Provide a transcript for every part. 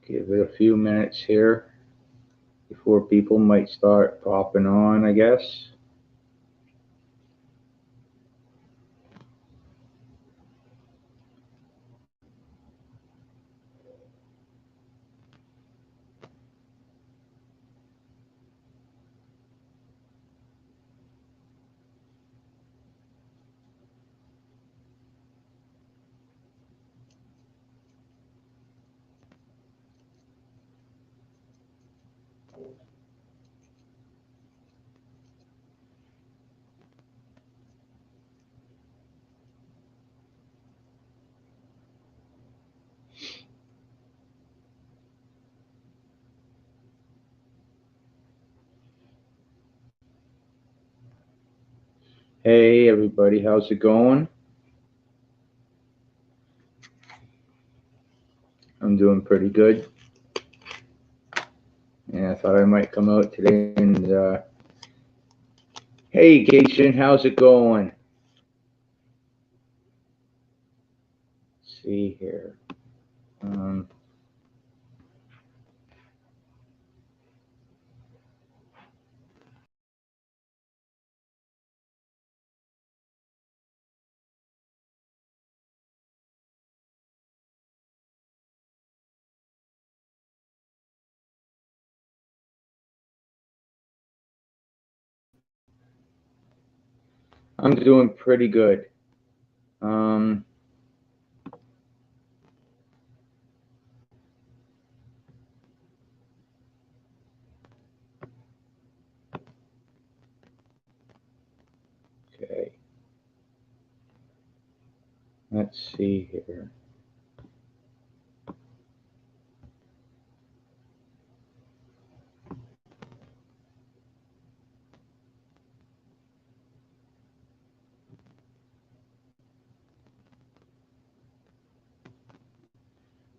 Give it a few minutes here before people might start popping on, I guess. Hey everybody, how's it going? I'm doing pretty good. Yeah, I thought I might come out today and hey Cation, how's it going? Let's see here. Um, I'm doing pretty good. Um, okay, let's see here.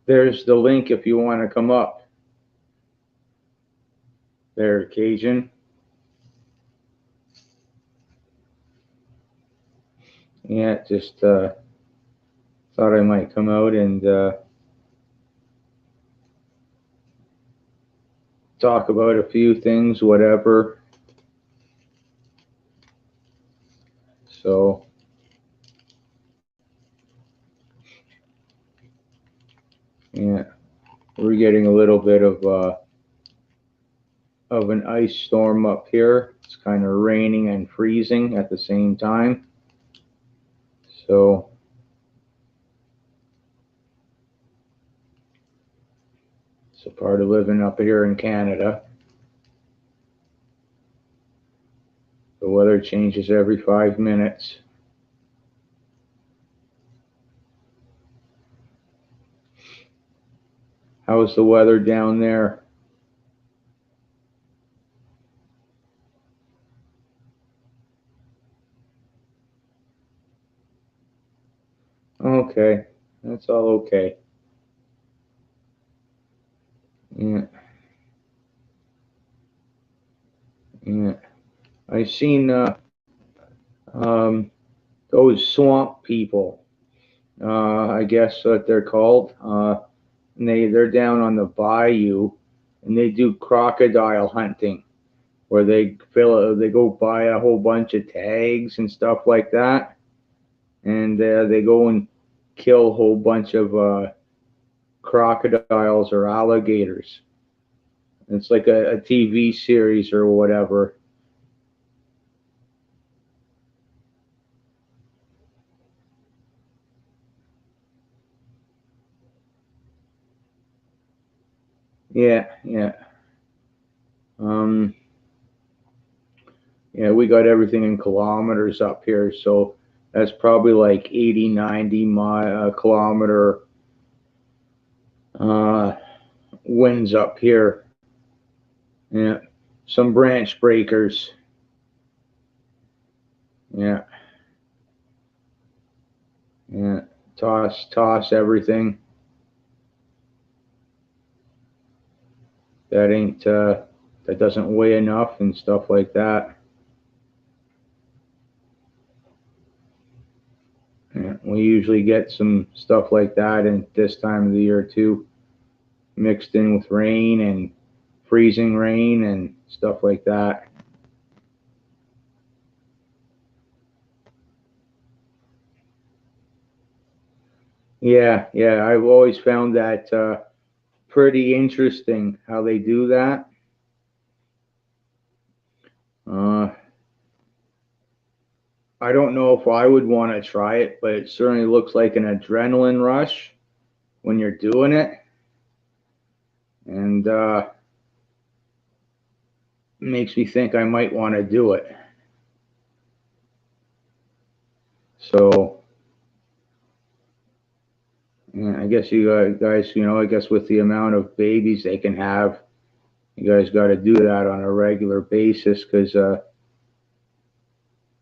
There's the link if you want to come up. There, Cajun. Yeah, just thought I might come out and talk about a few things, whatever. So, yeah, we're getting a little bit of an ice storm up here. It's kind of raining and freezing at the same time. So, it's a part of living up here in Canada. The weather changes every 5 minutes. How's the weather down there? Okay, that's all okay. Yeah, yeah. I've seen um, those swamp people. I guess what they're called. And they're down on the bayou, and they do crocodile hunting, where they go buy a whole bunch of tags and stuff like that, and they go and kill a whole bunch of crocodiles or alligators. It's like a TV series or whatever. Yeah, yeah. Um, yeah, we got everything in kilometers up here, so that's probably like 80, 90 kilometer uh, winds up here. Yeah, some branch breakers. Yeah, yeah. Toss everything that ain't that doesn't weigh enough and stuff like that. Yeah, we usually get some stuff like that in this time of the year too. mixed in with rain and freezing rain and stuff like that. Yeah, yeah, I've always found that pretty interesting how they do that. Uh, I don't know if I would want to try it, but it certainly looks like an adrenaline rush when you're doing it, and makes me think I might want to do it. So, yeah, I guess you guys, I guess with the amount of babies they can have, you guys got to do that on a regular basis because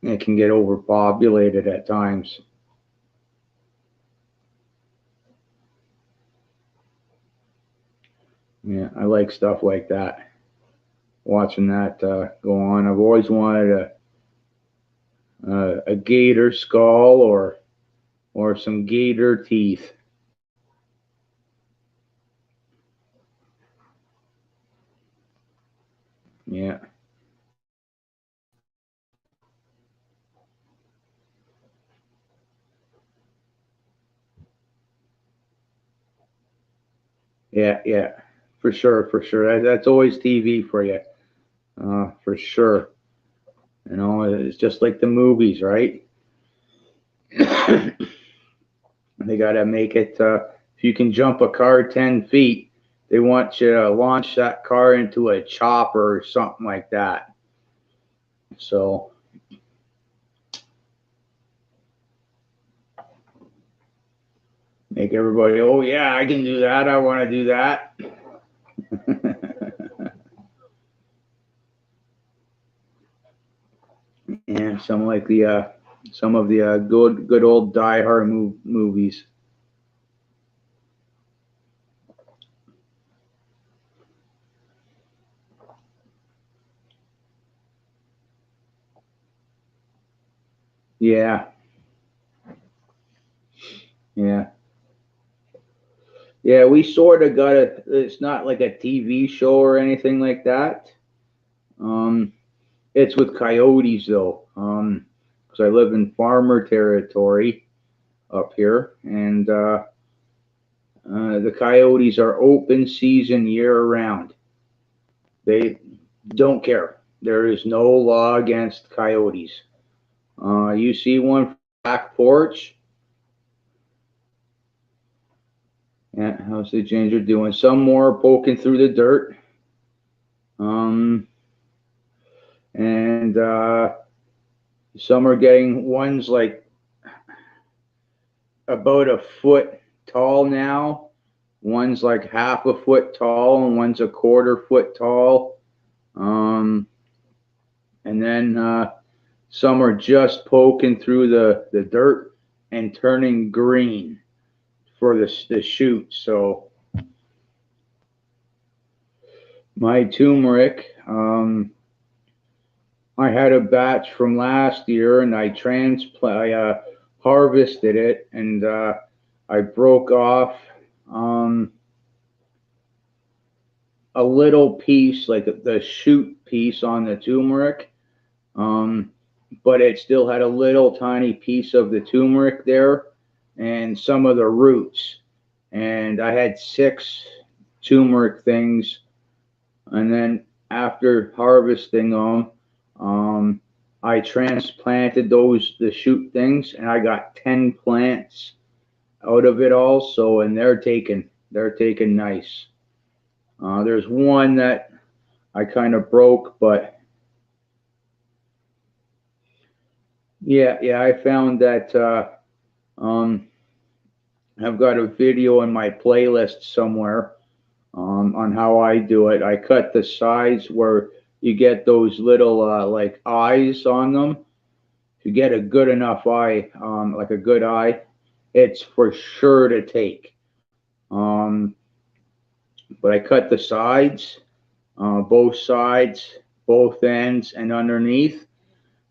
it can get overpopulated at times. Yeah, I like stuff like that. Watching that go on, I've always wanted a gator skull or some gator teeth. Yeah, yeah, yeah, for sure, for sure. That's always TV for you, for sure. It's just like the movies, right? They got to make it. If you can jump a car 10 feet, they want you to launch that car into a chopper or something like that. So make everybody, oh yeah, I can do that. I want to do that. And some of the good old Die Hard movies. Yeah, yeah, yeah. We sort of got it. It's not like a TV show or anything like that. Um, it's with coyotes though. Because I live in farmer territory up here, and the coyotes are open season year round. They don't care. There is no law against coyotes. You see one back porch. Yeah, how's the ginger doing? Some more poking through the dirt. Um, and some are getting ones like about a foot tall now. One's like half a foot tall, and one's a quarter foot tall. Um, and then some are just poking through the dirt and turning green for the shoot. So my turmeric, I had a batch from last year, and I harvested it, and I broke off um, a little piece, like the shoot piece on the turmeric, um, but it still had a little tiny piece of the turmeric there, and some of the roots. And I had 6 turmeric things, and then after harvesting them, um, I transplanted the shoot things, and I got 10 plants out of it all. So, and they're taking nice. There's one that I kind of broke, but yeah, yeah, I found that um, I've got a video in my playlist somewhere on how I do it. I cut the sides where you get those little like eyes on them. If you get a good enough eye, like a good eye, it's for sure to take. Um, but I cut the sides, both sides, both ends, and underneath,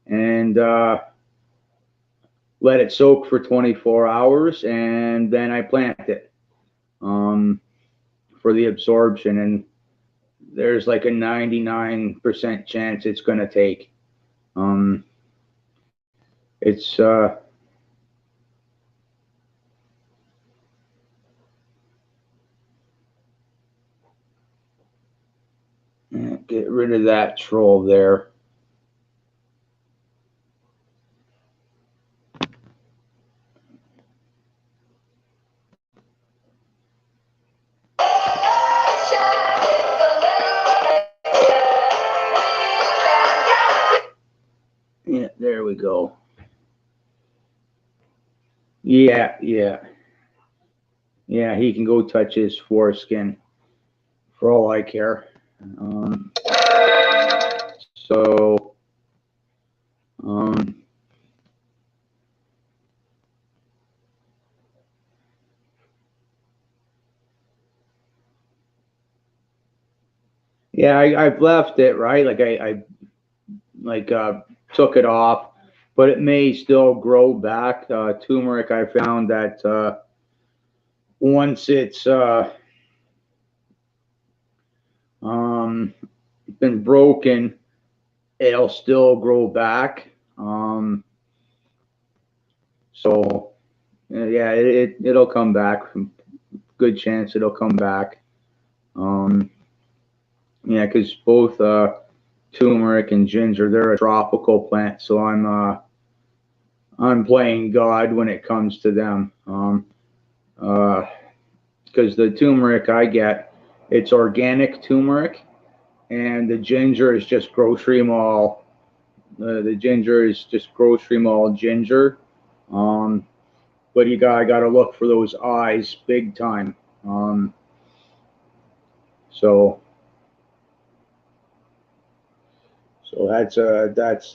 and let it soak for 24 hours, and then I plant it. Um, for the absorption, and there's like a 99% chance it's going to take. It's get rid of that troll there. Yeah, there we go. Yeah, he can go touch his foreskin for all I care. So, yeah, I've left it, right. Like I took it off, but it may still grow back. Turmeric, I found that once it's been broken, it'll still grow back. So yeah, it'll come back. Good chance it'll come back. Yeah, because both turmeric and ginger, they're a tropical plant, so I'm playing God when it comes to them. Because the turmeric I get, it's organic turmeric, and the ginger is just grocery mall. The ginger is just grocery mall ginger. But I got to look for those eyes big time. So that's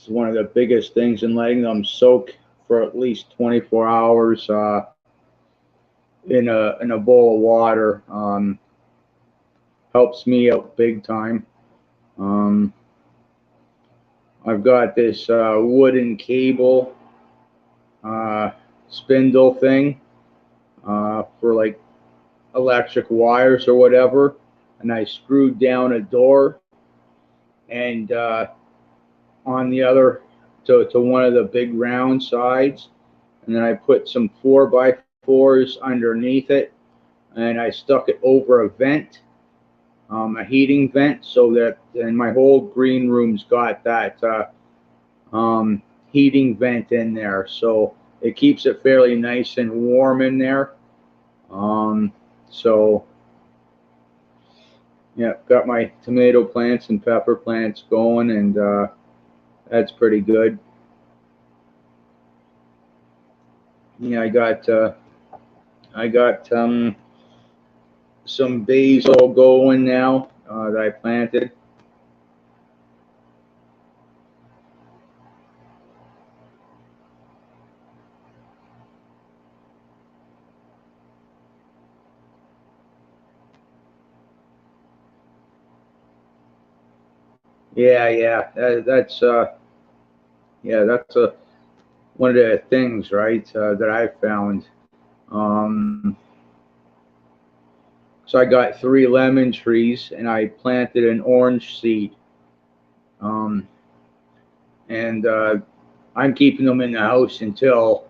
one of the biggest things, in letting them soak for at least 24 hours in a bowl of water helps me out big time. I've got this wooden cable spindle thing for like electric wires or whatever, and I screwed down a door, and on the other to one of the big round sides, and then I put some 4x4s underneath it, and I stuck it over a vent, a heating vent, so that, and my whole green room's got that heating vent in there, so it keeps it fairly nice and warm in there. So yeah, got my tomato plants and pepper plants going, and that's pretty good. Yeah, I got some basil going now that I planted. Yeah, that's yeah, that's one of the things, right, that I found. Um, so I got 3 lemon trees, and I planted an orange seed, um, and I'm keeping them in the house until,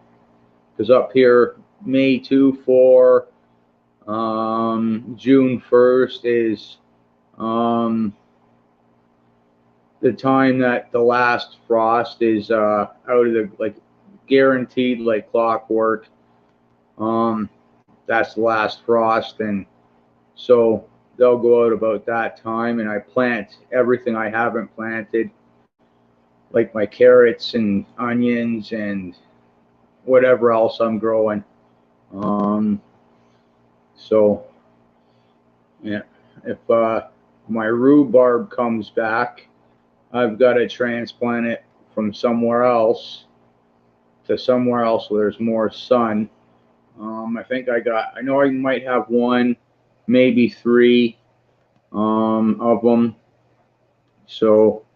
because up here May 2 for June 1st is um, the time that the last frost is out of the, like, guaranteed, like clockwork. That's the last frost, and so they'll go out about that time, and I plant everything I haven't planted, like my carrots and onions and whatever else I'm growing. So yeah, if my rhubarb comes back, I've got to transplant it from somewhere else to somewhere else where there's more sun. I think I know I might have one, maybe 3 of them. So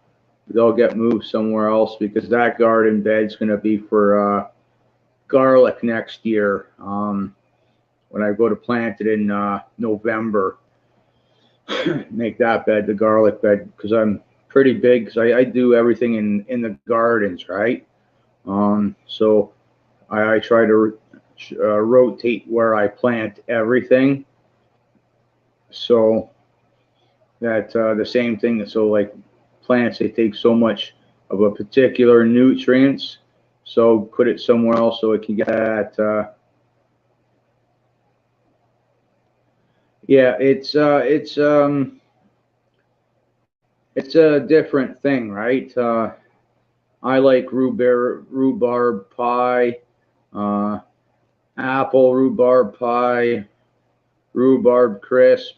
they'll get moved somewhere else, because that garden bed's going to be for garlic next year when I go to plant it in November. make that bed the garlic bed, because I'm pretty big, because I do everything in the gardens, right? So I try to rotate where I plant everything, so that the same thing. So like plants, they take so much of a particular nutrients, so put it somewhere else so it can get that. Yeah, it's a different thing, right? I like rhubarb pie, uh, apple rhubarb pie, rhubarb crisp,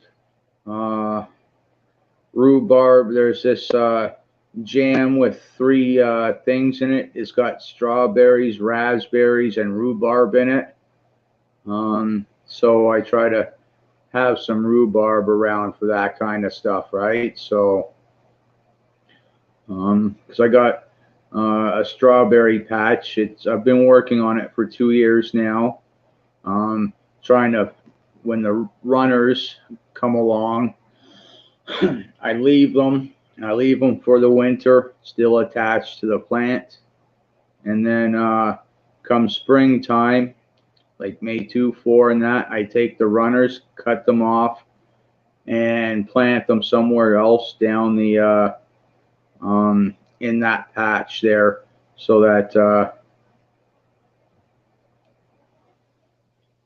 uh, rhubarb. There's this jam with three things in it. It's got strawberries, raspberries, and rhubarb in it. So I try to have some rhubarb around for that kind of stuff, right? So, because I got a strawberry patch. I've been working on it for 2 years now. Trying to, when the runners come along, I leave them. I leave them for the winter, still attached to the plant, and then come springtime, like May 2, 4, and that, I take the runners, cut them off, and plant them somewhere else down the in that patch there, so that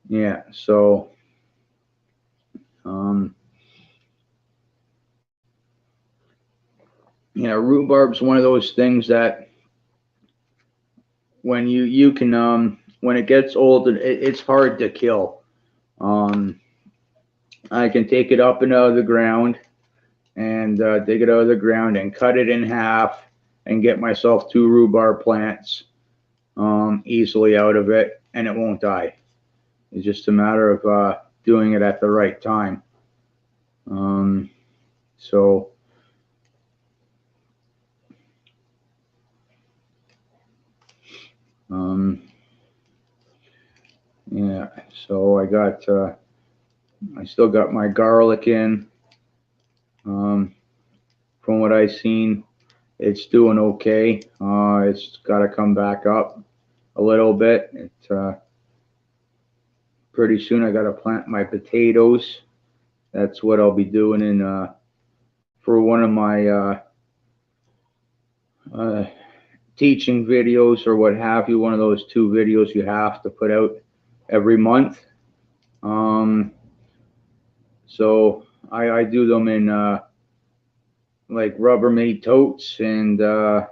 yeah. So um, yeah, rhubarb's one of those things that when you can when it gets old, it's hard to kill. Um, I can take it up and out of the ground, and dig it out of the ground and cut it in half and get myself two rhubarb plants easily out of it, and it won't die. It's just a matter of doing it at the right time. So yeah, so I still got my garlic in. From what I've seen, it's doing okay. It's got to come back up a little bit. Pretty soon I got to plant my potatoes. That's what I'll be doing in for one of my uh, teaching videos or what have you. One of those two videos you have to put out every month. So I do them in like Rubbermaid totes, and I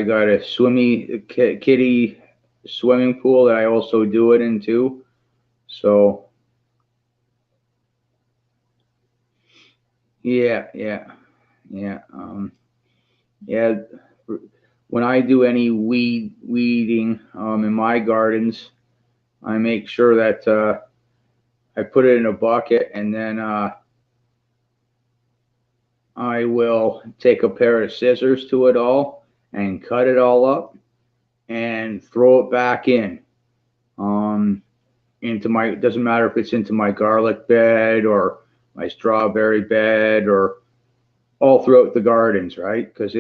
got a kitty swimming pool that I also do it in too. So yeah, yeah, yeah, yeah. When I do any weeding in my gardens, I make sure that I put it in a bucket, and then I will take a pair of scissors to it all and cut it all up and throw it back in. Into my, it doesn't matter if it's into my garlic bed or my strawberry bed or all throughout the gardens, right? Because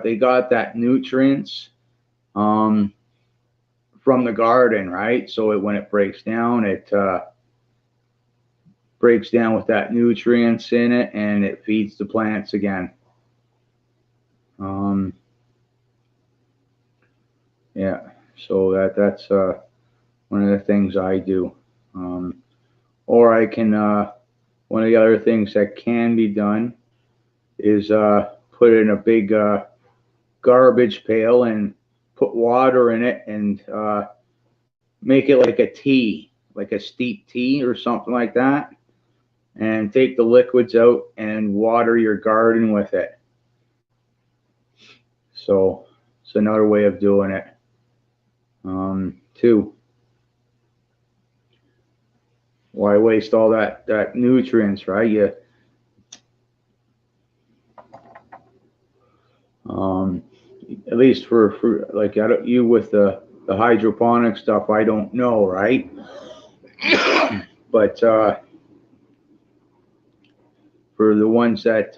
they got that nutrients from the garden, right? So when it breaks down, it breaks down with that nutrients in it, and it feeds the plants again. Yeah, so that's one of the things I do. Or I can one of the other things that can be done is put it in a big garbage pail and put water in it, and make it like a tea, like a steep tea or something like that, and take the liquids out and water your garden with it. So it's another way of doing it too. Why waste all that nutrients, right? At least for like, I don't, you with the hydroponic stuff, I don't know, right? But for the ones that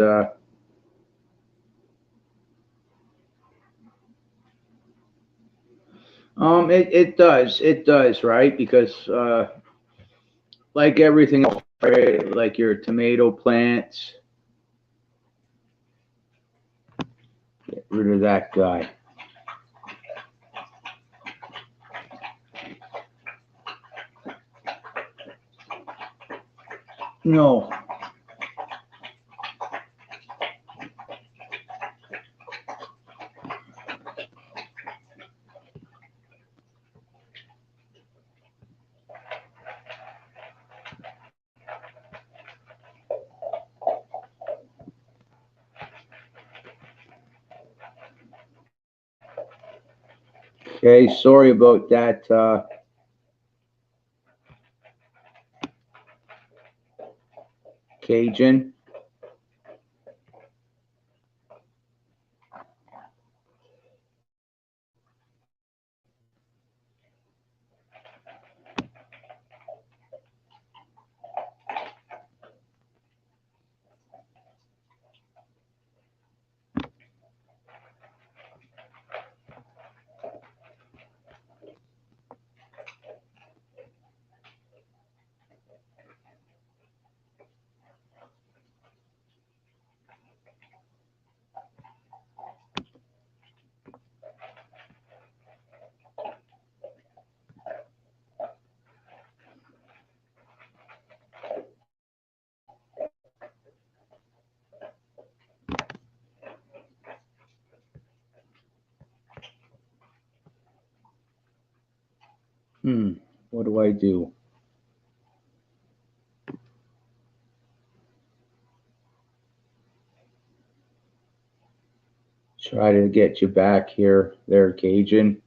it does, right? Because like everything else, right? Like your tomato plants, get rid of that guy. No. Okay, sorry about that, Cajun. What do I do? Try to get you back here, there, Cajun.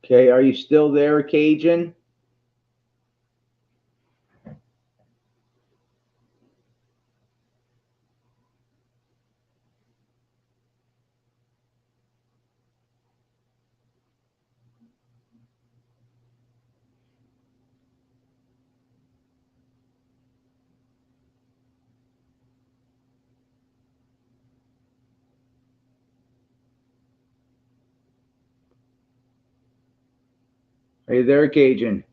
Okay, are you still there, Cajun? Are you there, Cajun?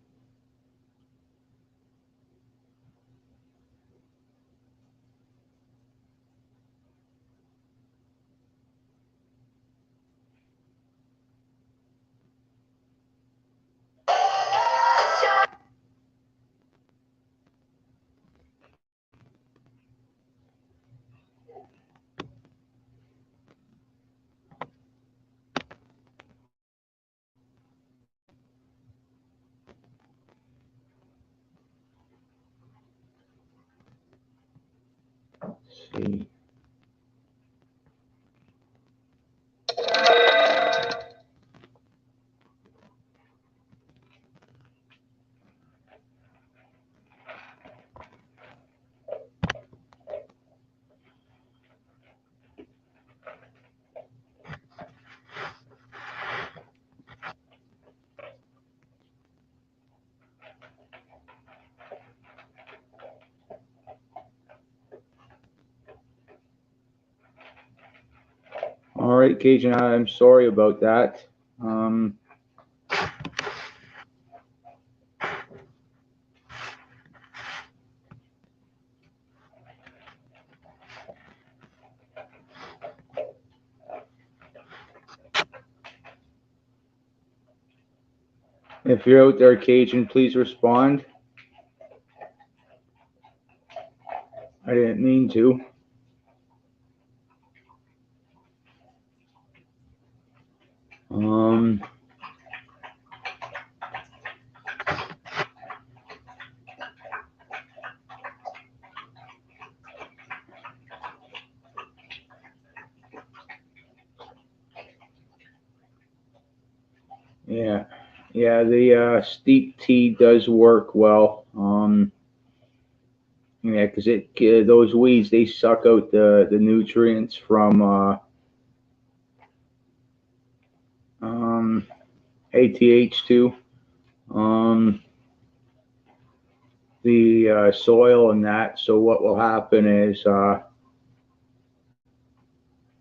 Let's see. All right, Cajun, I'm sorry about that. If you're out there, Cajun, please respond. I didn't mean to. Yeah, yeah, the steep tea does work well. Yeah, because those weeds, they suck out the nutrients from ATH2, the soil and that. So what will happen is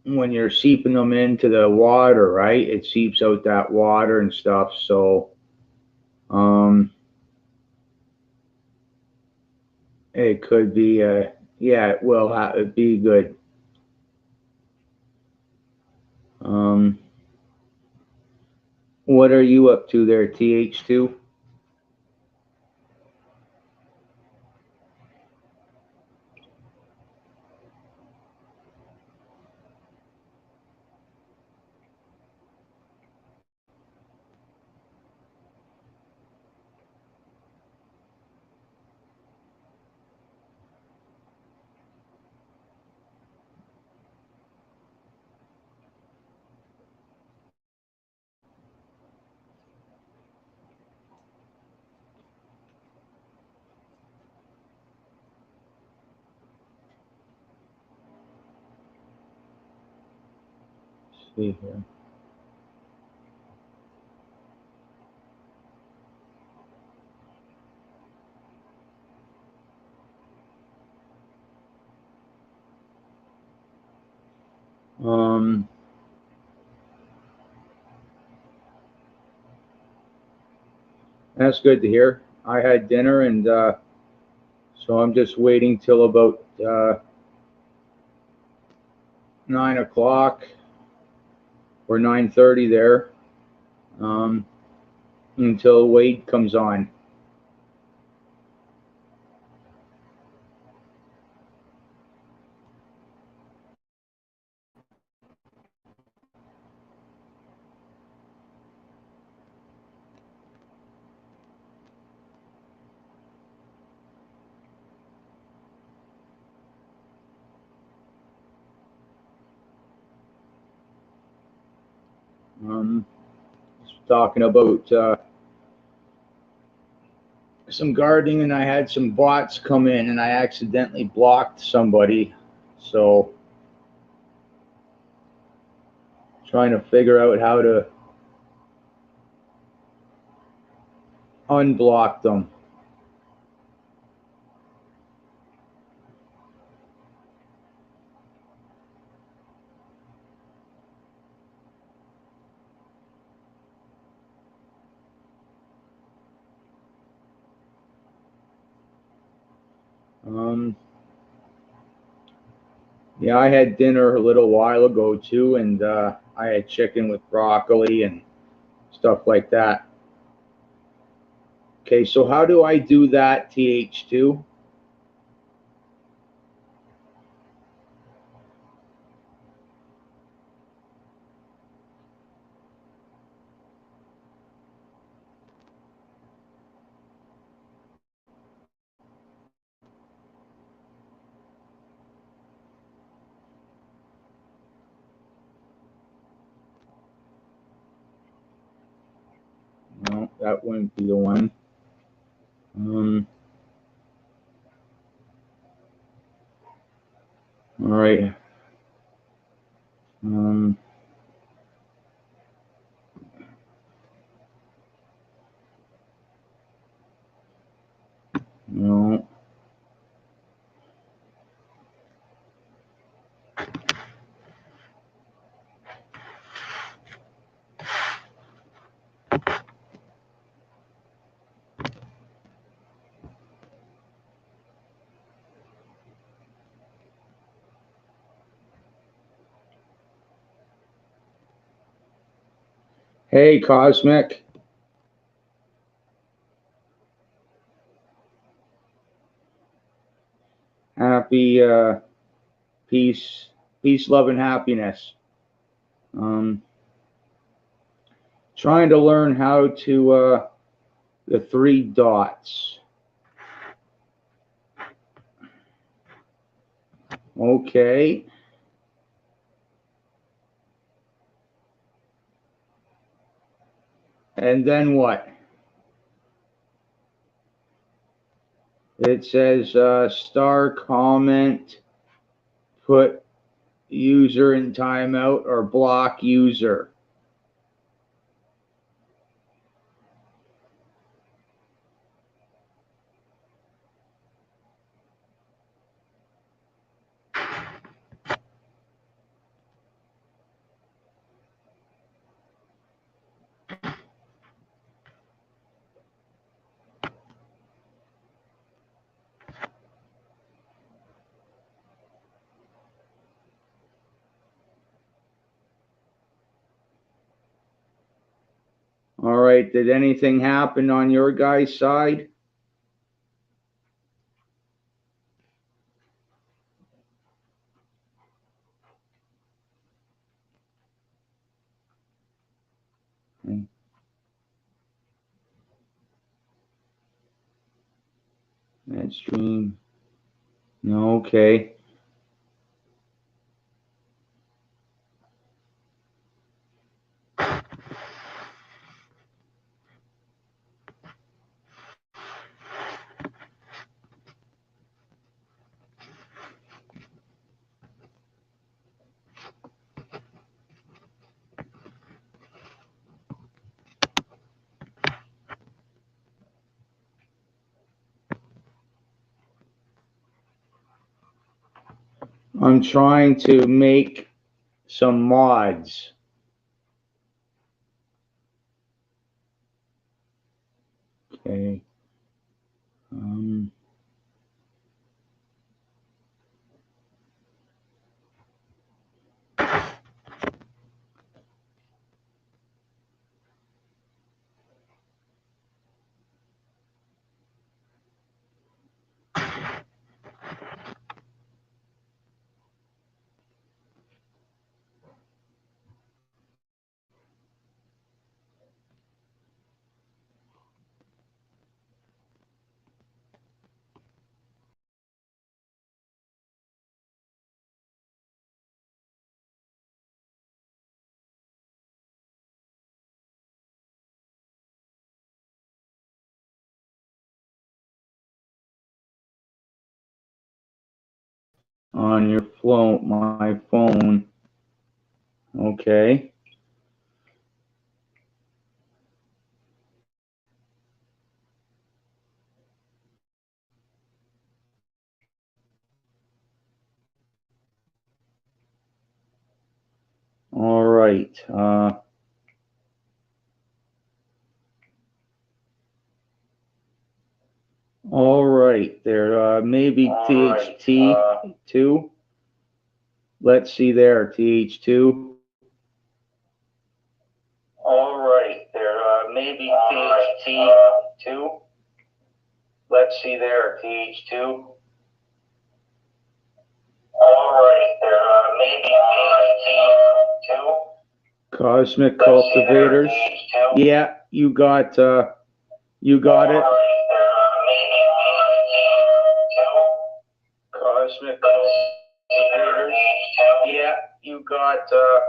when you're seeping them into the water, right? It seeps out that water and stuff. So it could be, yeah, it will be good. What are you up to there, TH2? Let's see here. That's good to hear. I had dinner, and so I'm just waiting till about 9 o'clock or 9:30 there, um, until Wade comes on. Um, Talking about some gardening, and I had some bots come in, and I accidentally blocked somebody. So trying to figure out how to unblock them. Um, yeah, I had dinner a little while ago too, and I had chicken with broccoli and stuff like that. Okay, so how do I do that, TH2? No, that wouldn't be the one. All right. Um, no. Hey, Cosmic. Happy peace, love, and happiness. Trying to learn how to the 3 dots. Okay. And then what? It says star comment, put user in timeout, or block user. All right, did anything happen on your guys' side? That stream. No, okay. I'm trying to make some mods. Okay. On your phone, my phone. Okay. All right. All right. There may be THT2. Let's see there, TH2. All right. There may be THT2. Let's see there, TH2. All right. There may be THT2. Cosmic Cultivators. Yeah, you got it. Cosmic Cultivators. Yeah, you got it.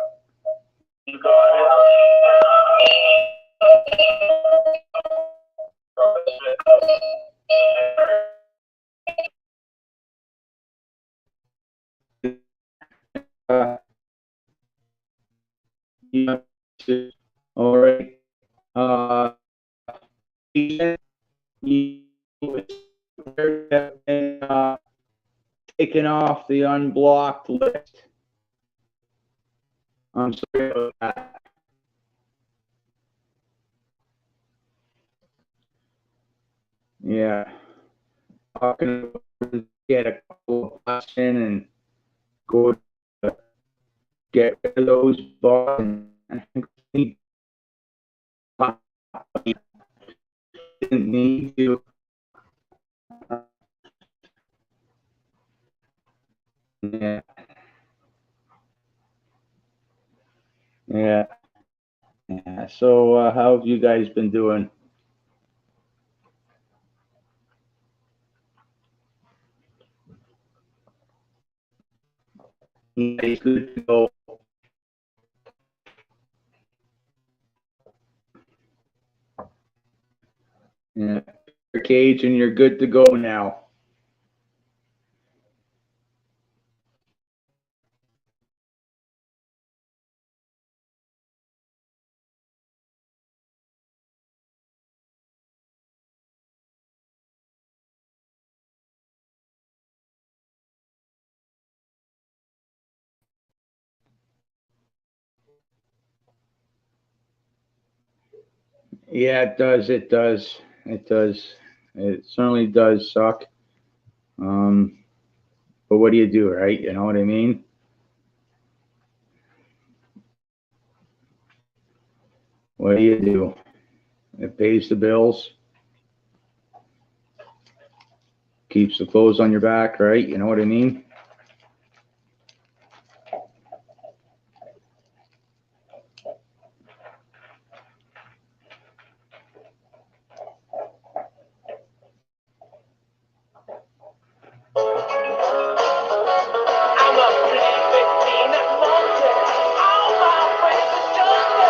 All right. You have been taken off the unblocked list. I'm sorry about that. Yeah. Talking about get a couple of bucks in and go to get rid of those bots and Didn't need to. Yeah. Yeah. Yeah. So, how have you guys been doing? You guys good to go? Yeah. Cage, and you're good to go now. Yeah, it does. It does. It does. It certainly does suck. Um, but what do you do, right? You know what I mean? What do you do? It pays the bills, keeps the clothes on your back, right? You know what I mean? I'm a pretty 15 mountain. All my friends are jungle.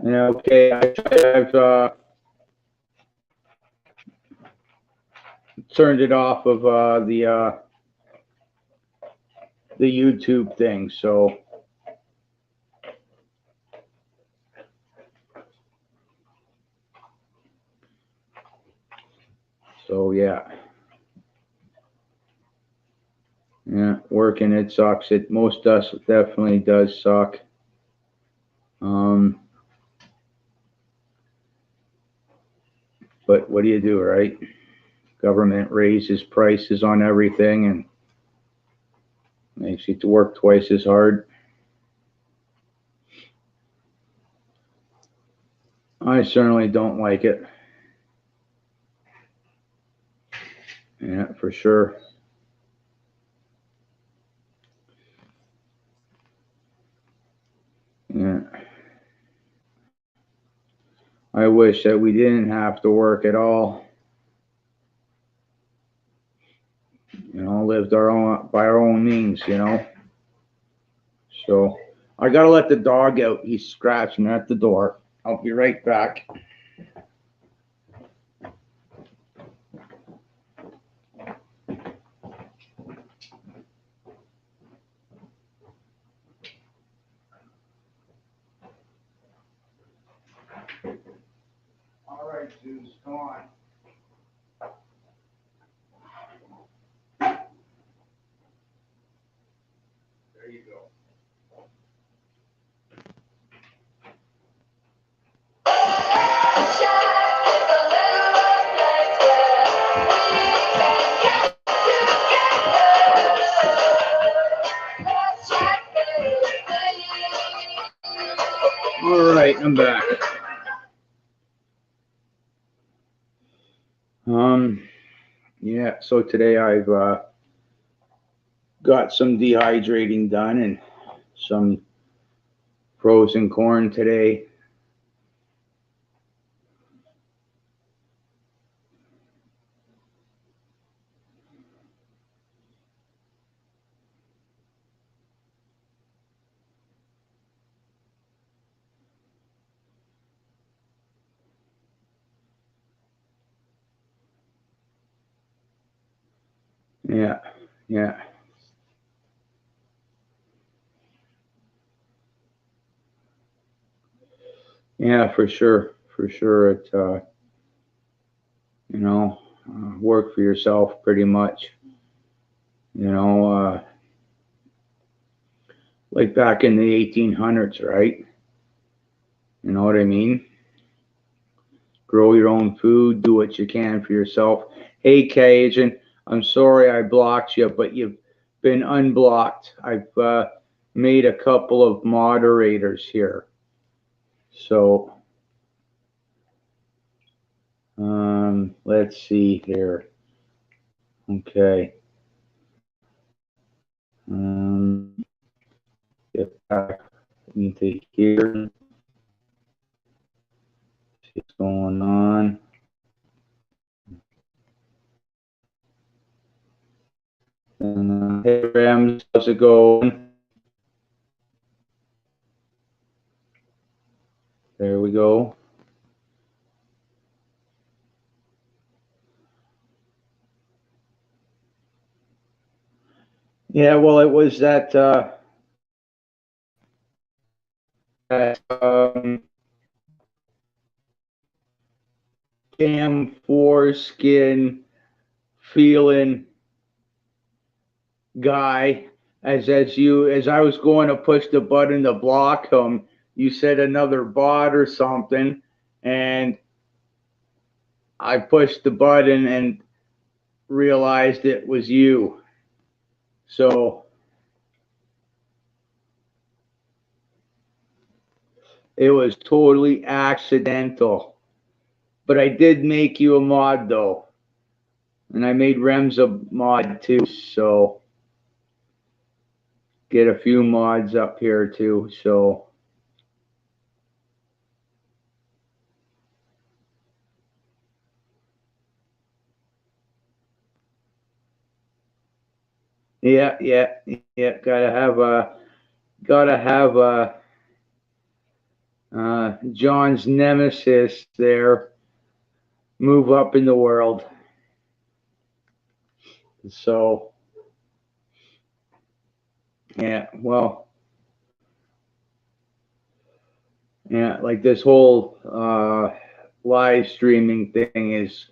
Yeah, okay. I've turned it off of the YouTube thing. So yeah, yeah. Working it sucks. It most us definitely does suck. Um, but what do you do, right? Government raises prices on everything and makes you to work twice as hard. I certainly don't like it. Yeah, for sure. Yeah. I wish that we didn't have to work at all. You know, lived our own by our own means. You know. So I gotta let the dog out. He's scratching at the door. I'll be right back. All right, Zeus, come on. There you go. All right, I'm back. Um, yeah. So today I've got some dehydrating done and some frozen corn today. Yeah, yeah, yeah, for sure, for sure. It you know, work for yourself pretty much. You know, like back in the 1800s, right? You know what I mean? Grow your own food, do what you can for yourself. Hey, Cajun, I'm sorry I blocked you, but you've been unblocked. I've made a couple of moderators here. So let's see here. Okay. Get back into here. See what's going on. And hey Rams, how's it going? There we go. Yeah, well, it was that damn foreskin feeling guy. As I was going to push the button to block him, you said another bot or something, and I pushed the button and realized it was you. So it was totally accidental. But I did make you a mod though. And I made Rems a mod too, so get a few mods up here too. So yeah, gotta have John's nemesis there move up in the world. So yeah, well, yeah, like this whole live streaming thing is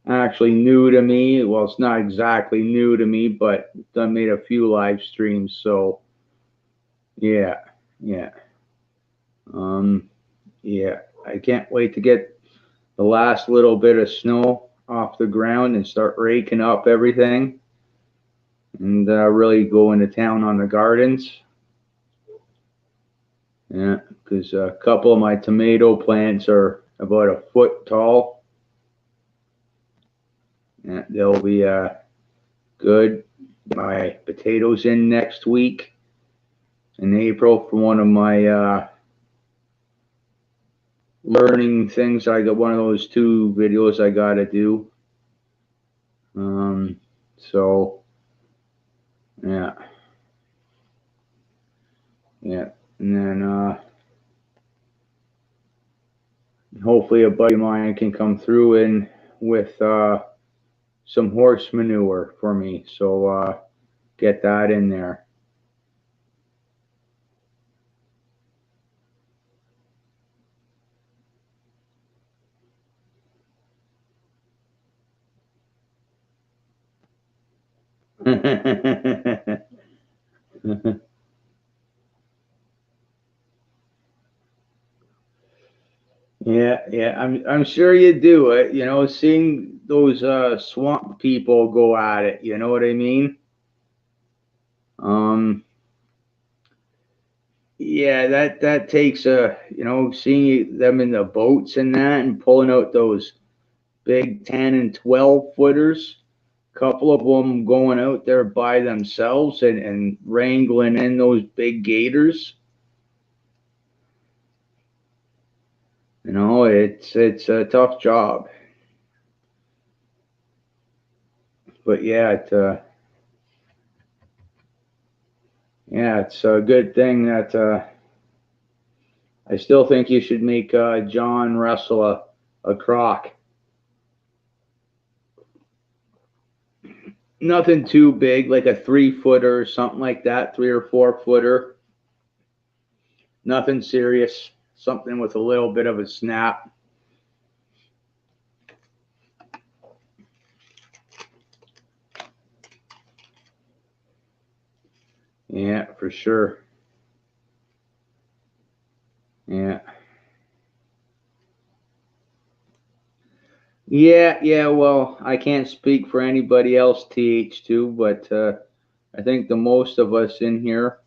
actually new to me. Well, it's not exactly new to me, but I made a few live streams, so yeah. Yeah, I can't wait to get the last little bit of snow off the ground and start raking up everything and really go into town on the gardens. Yeah, because a couple of my tomato plants are about a foot tall. Yeah, they'll be good. My potatoes in next week in April for one of my learning things. I got one of those 2 videos I got to do. So yeah, and then hopefully a buddy of mine can come through and with some horse manure for me. So get that in there. Yeah, I'm sure you do it. You know, seeing those swamp people go at it. You know what I mean? Yeah, that takes seeing them in the boats and that, and pulling out those big 10 and 12 footers. Couple of them going out there by themselves and wrangling in those big gators. You know, it's a tough job. But yeah, it's a good thing that I still think you should make John wrestle a croc. Nothing too big, like a 3-footer or something like that, 3 or 4-footer. Nothing serious. Something with a little bit of a snap. Yeah, for sure. Yeah. Yeah, well, I can't speak for anybody else, TH2, but I think the most of us in here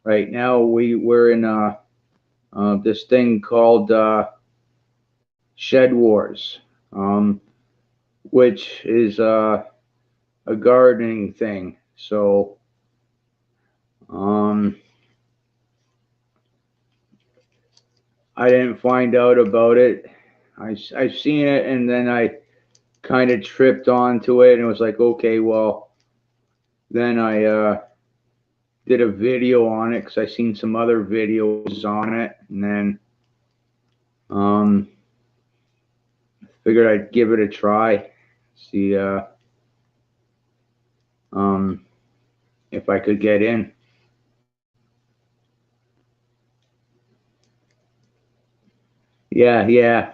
right now, we're in this thing called Shed Wars, which is a gardening thing. So um, I didn't find out about it. I seen it, and then I kind of tripped onto it and it was like, okay, well, then I did a video on it because I seen some other videos on it, and then um, figured I'd give it a try, see um, if I could get in. Yeah, yeah.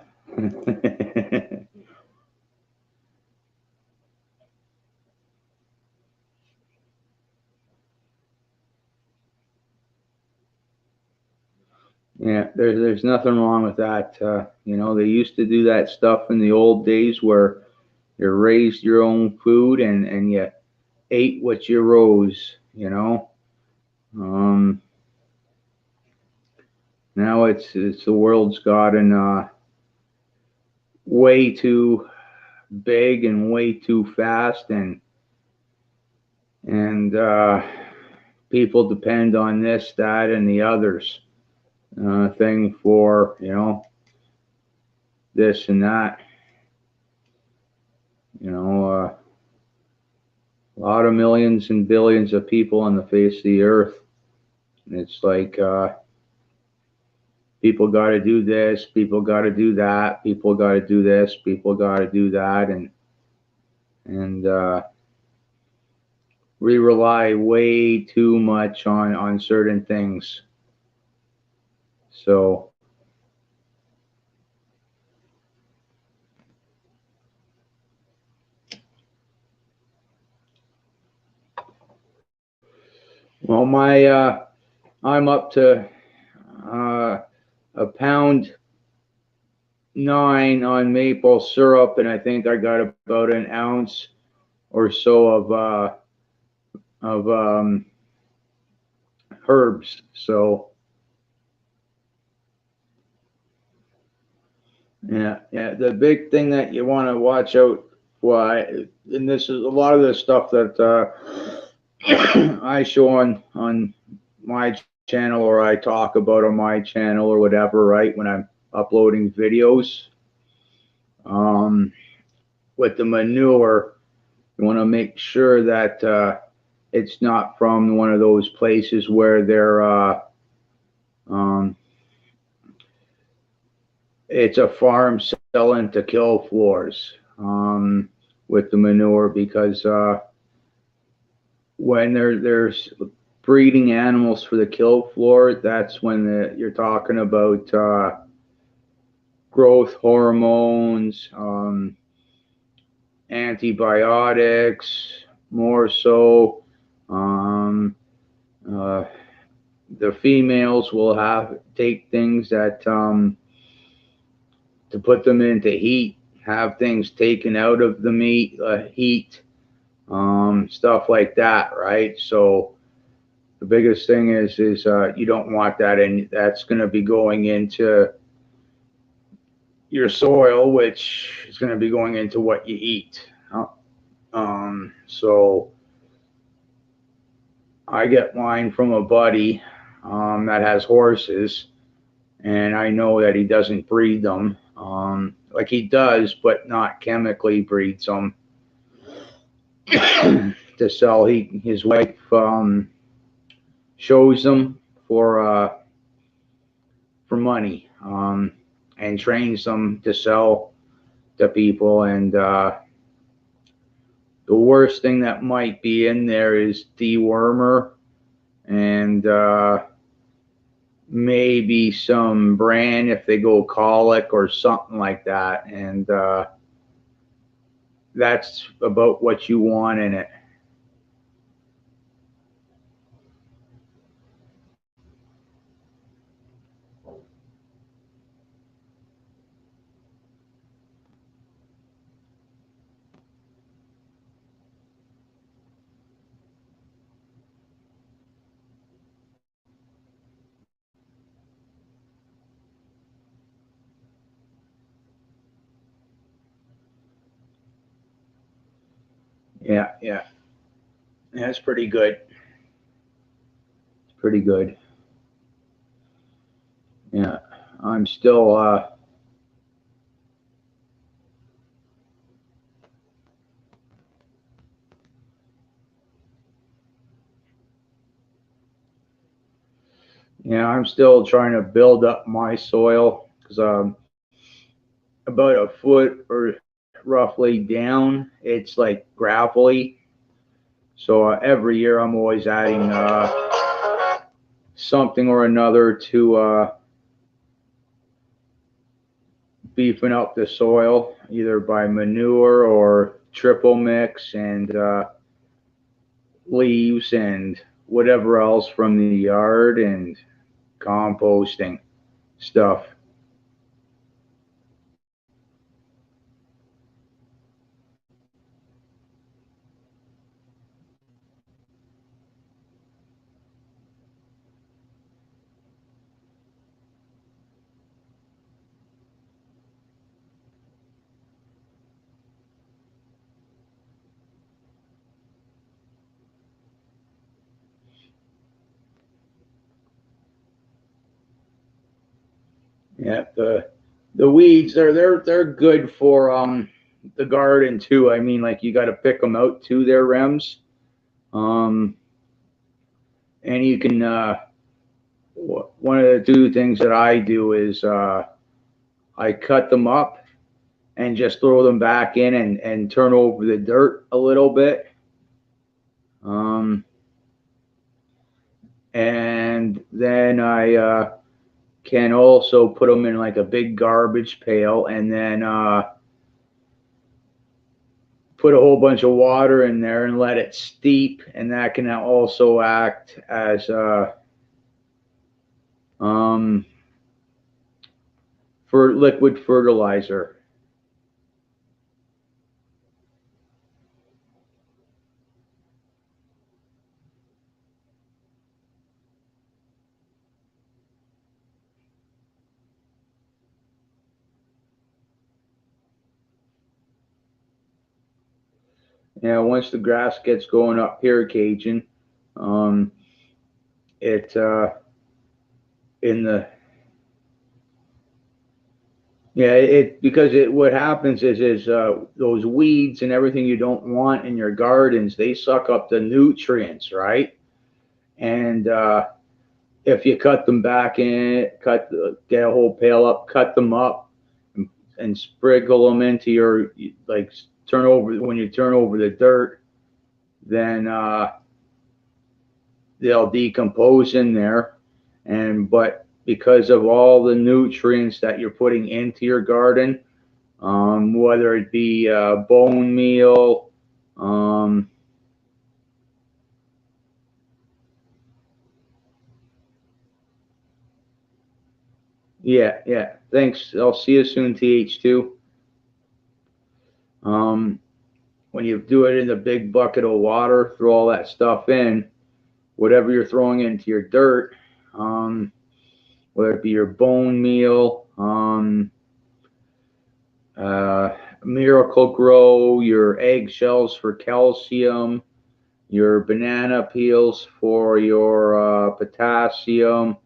Yeah, there's nothing wrong with that. They used to do that stuff in the old days where you raised your own food and you ate what you rose. Um, Now it's the world's gotten way too big and way too fast, and people depend on this, that, and the others thing for this and that. A lot of millions and billions of people on the face of the earth. And it's like people got to do this, people got to do that, people got to do this, people got to do that, and we rely way too much on certain things. So, well, my I'm up to uh, a pound 9 on maple syrup, and I think I got about an ounce or so of herbs. So, yeah, yeah. The big thing that you want to watch out for, and this is a lot of the stuff that I show on my channel, or I talk about on my channel or whatever, right? When I'm uploading videos, um, with the manure, you want to make sure that it's not from one of those places where um, it's a farm selling to kill floors with the manure, because when there's breeding animals for the kill floor, that's when you're talking about growth hormones, antibiotics, more so. Um, uh, the females will have take things that to put them into heat, have things taken out of the meat, heat, stuff like that, right? So the biggest thing is you don't want that, and that's going to be going into your soil, which is going to be going into what you eat. So I get mine from a buddy that has horses, and I know that he doesn't breed them. Like he does, but not chemically breeds them to sell. His wife shows them for money, and trains them to sell to people. And the worst thing that might be in there is dewormer, and maybe some bran if they go colic or something like that. And that's about what you want in it. Yeah, yeah. That's pretty good. It's pretty good. Yeah. I'm still yeah, I'm still trying to build up my soil because about a foot or roughly down, it's like gravelly. So every year I'm always adding something or another to beefing up the soil, either by manure or triple mix and leaves and whatever else from the yard and composting stuff. Yeah, the weeds they're good for the garden too. I mean, like you got to pick them out to their rems, um, and you can. One of the two things that I do is I cut them up and just throw them back in and turn over the dirt a little bit. Um, and then I can also put them in like a big garbage pail and then put a whole bunch of water in there and let it steep. And that can also act as um, for liquid fertilizer. Yeah, once the grass gets going up here, Cajun, um, it in the yeah it because it what happens is those weeds and everything you don't want in your gardens, they suck up the nutrients, right? And if you cut them back in, get a whole pail up, cut them up, and sprinkle them into your like turn over when you turn over the dirt, then they'll decompose in there. And but because of all the nutrients that you're putting into your garden, whether it be bone meal, um, yeah, yeah. Thanks. I'll see you soon, TH2. Um, when you do it in a big bucket of water, throw all that stuff in, whatever you're throwing into your dirt, whether it be your bone meal, Miracle Grow, your eggshells for calcium, your banana peels for your potassium,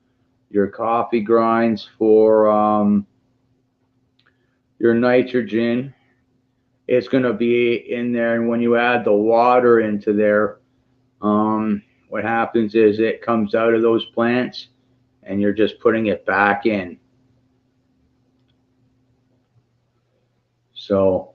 your coffee grinds for your nitrogen. It's going to be in there. And when you add the water into there, what happens is it comes out of those plants and you're just putting it back in. So,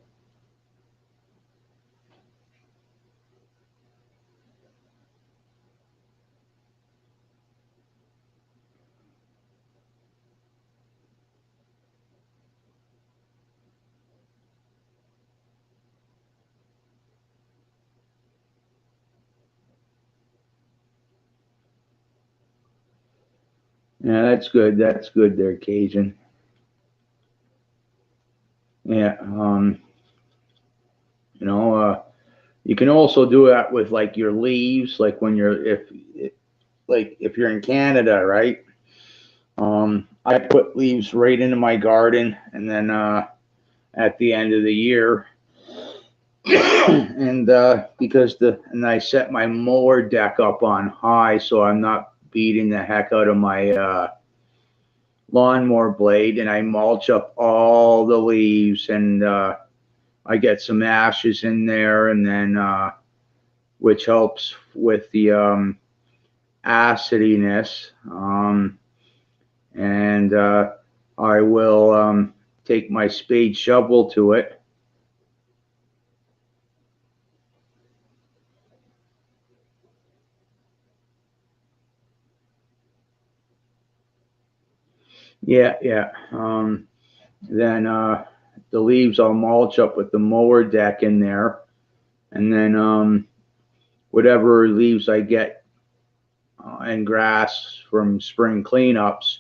yeah, that's good. That's good there, Cajun. Yeah. You know, you can also do that with like your leaves, like when you're, like if you're in Canada, right? I put leaves right into my garden, and then at the end of the year, And because I set my mower deck up on high so I'm not beating the heck out of my lawnmower blade, and I mulch up all the leaves, and I get some ashes in there, and then which helps with the acidiness. And I will take my spade shovel to it. Yeah, yeah. Then the leaves I'll mulch up with the mower deck in there, and then whatever leaves I get and grass from spring cleanups,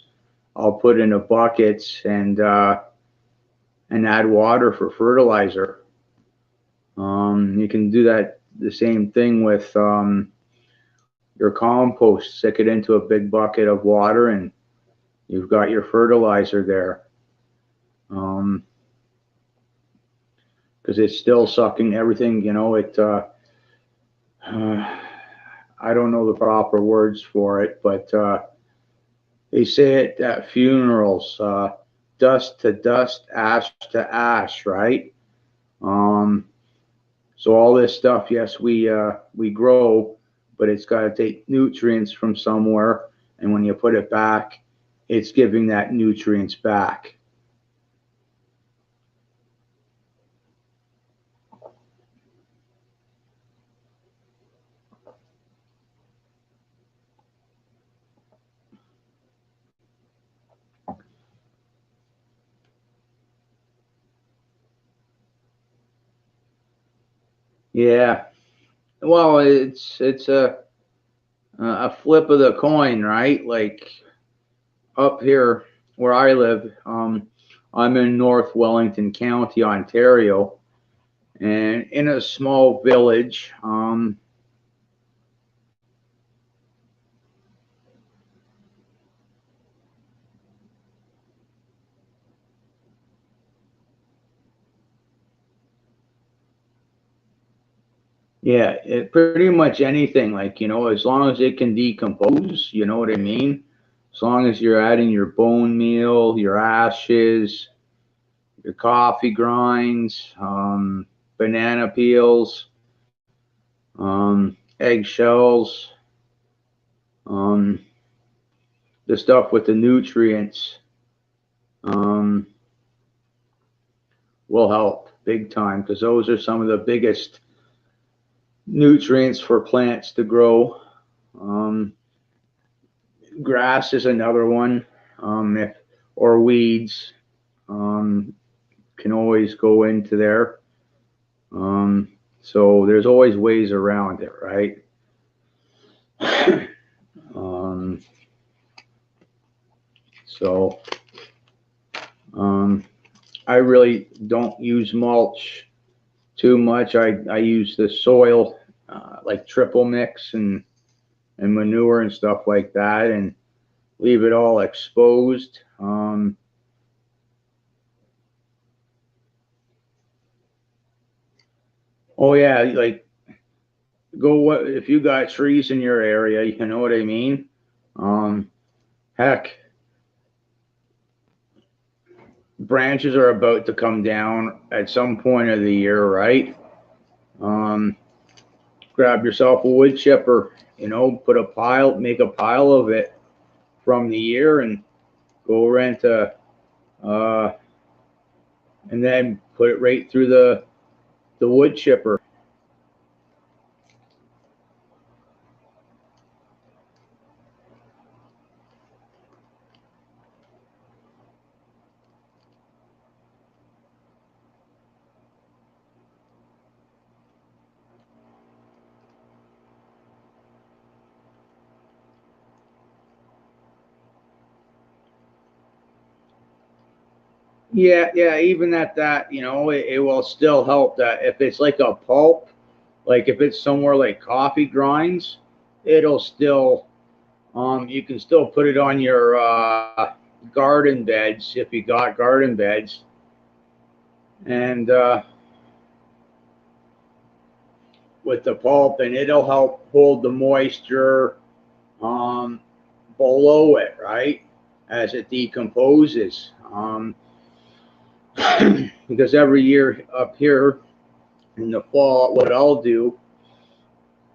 I'll put in a buckets and add water for fertilizer. You can do that the same thing with your compost. Stick it into a big bucket of water, and you've got your fertilizer there. Because it's still sucking everything, it. I don't know the proper words for it, but they say it at funerals, dust to dust, ash to ash, right? So all this stuff, yes, we grow, but it's got to take nutrients from somewhere, and when you put it back, it's giving that nutrients back. Yeah. Well, it's a flip of the coin, right? Like up here where I live, I'm in North Wellington County, Ontario, and in a small village. Yeah, pretty much anything, like, as long as it can decompose, you know what I mean? As long as you're adding your bone meal, your ashes, your coffee grinds, banana peels, eggshells, um, the stuff with the nutrients um, will help big time, because those are some of the biggest nutrients for plants to grow. Um, Grass is another one, if or weeds um, can always go into there. So there's always ways around it, right? um, so um, I really don't use mulch too much. I use the soil, like triple mix and manure and stuff like that, and leave it all exposed. Oh yeah, like go what if you got trees in your area, you know what I mean? Um, Heck, branches are about to come down at some point of the year, right? Um, Grab yourself a wood chipper, put a pile, make a pile of it from the year, and go rent uh, and then put it right through the wood chipper. Yeah, yeah. Even at that, it will still help. That if it's like a pulp, like if it's somewhere like coffee grinds, it'll still you can still put it on your garden beds if you got garden beds, and with the pulp, and it'll help hold the moisture um, below it, right, as it decomposes. Because every year up here in the fall, what I'll do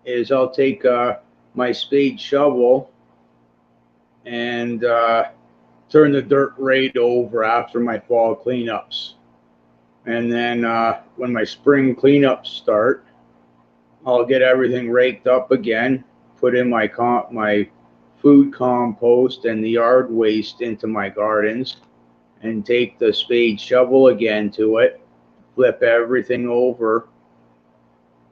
is I'll take my spade shovel and turn the dirt right over after my fall cleanups. And then when my spring cleanups start, I'll get everything raked up again, put in my food compost and the yard waste into my gardens, and take the spade shovel again to it, flip everything over.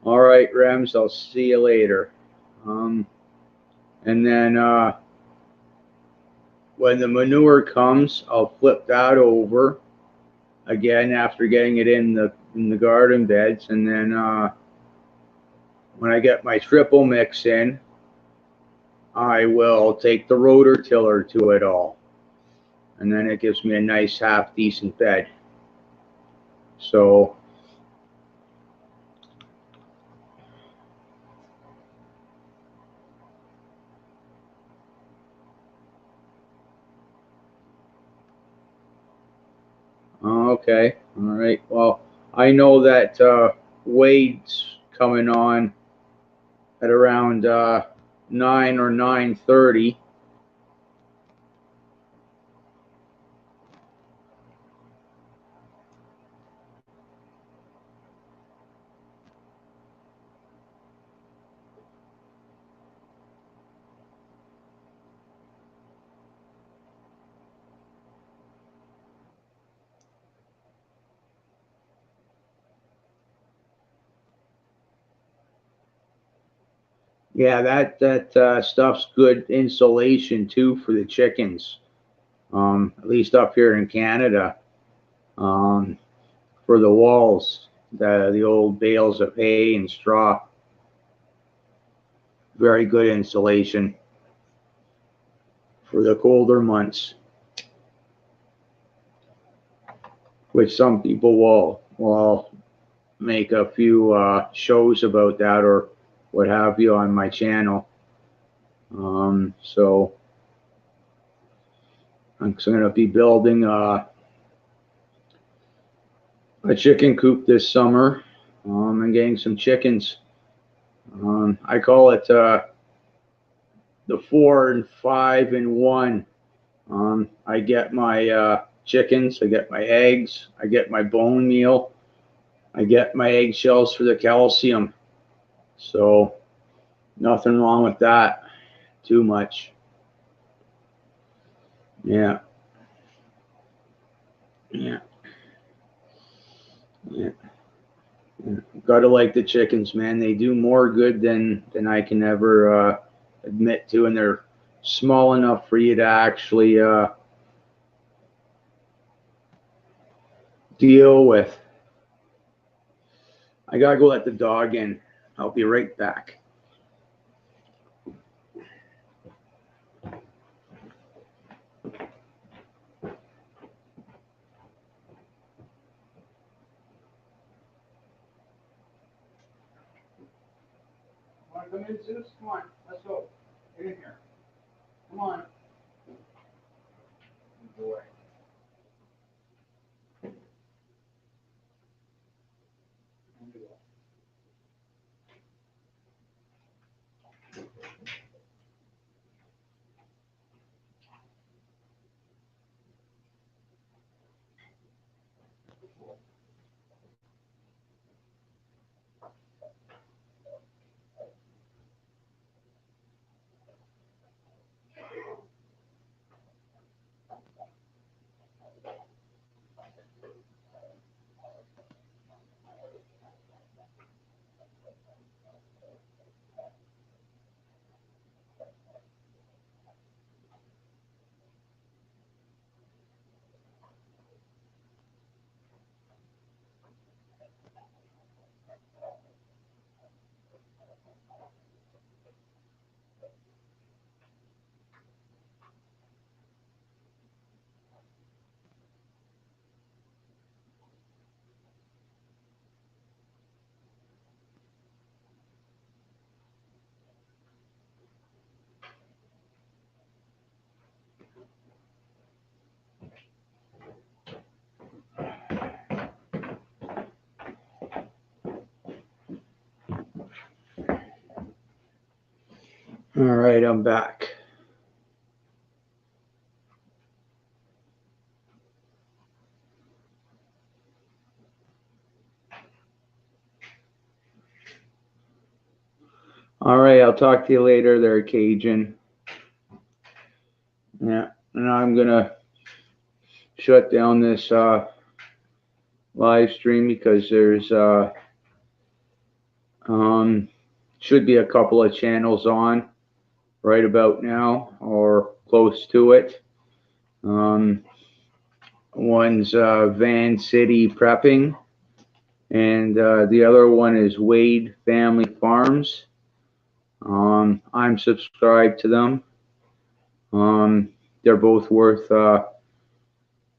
All right, Rems, I'll see you later. And then when the manure comes, I'll flip that over again after getting it in the garden beds, and then when I get my triple mix in, I will take the rotor tiller to it all, and then it gives me a nice half decent bed. So okay, all right. Well, I know that Wade's coming on at around 9 or 9:30. Yeah, that stuff's good insulation too for the chickens. At least up here in Canada, um, for the walls, the old bales of hay and straw. Very good insulation for the colder months, which some people will make a few shows about that or what have you on my channel. So I'm going to be building a chicken coop this summer, and getting some chickens. I call it the 4 and 5 in 1. I get my chickens, I get my eggs, I get my bone meal, I get my eggshells for the calcium. So nothing wrong with that too much. Yeah. Yeah. Yeah. Yeah. Gotta like the chickens, man. They do more good than I can ever admit to, and they're small enough for you to actually deal with. I gotta go let the dog in. I'll be right back. Want to come in, Zeus? Come on, let's go. Get in here. Come on. Good boy. All right, I'm back. All right, I'll talk to you later there, Cajun. Yeah, and I'm gonna shut down this live stream because there's should be a couple of channels on right about now or close to it. One's Van City Prepping, and the other one is Wade Family Farms. I'm subscribed to them. They're both worth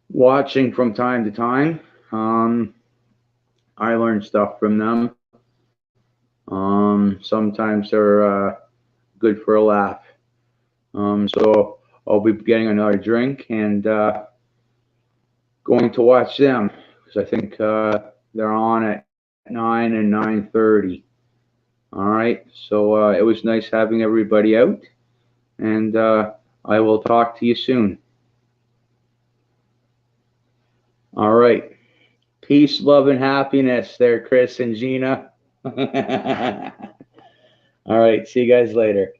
watching from time to time. I learn stuff from them. Sometimes they're good for a laugh. So I'll be getting another drink and going to watch them because I think they're on at 9 and 9:30. All right. So it was nice having everybody out, and I will talk to you soon. All right. Peace, love, and happiness there, Chris and Gina. All right. See you guys later.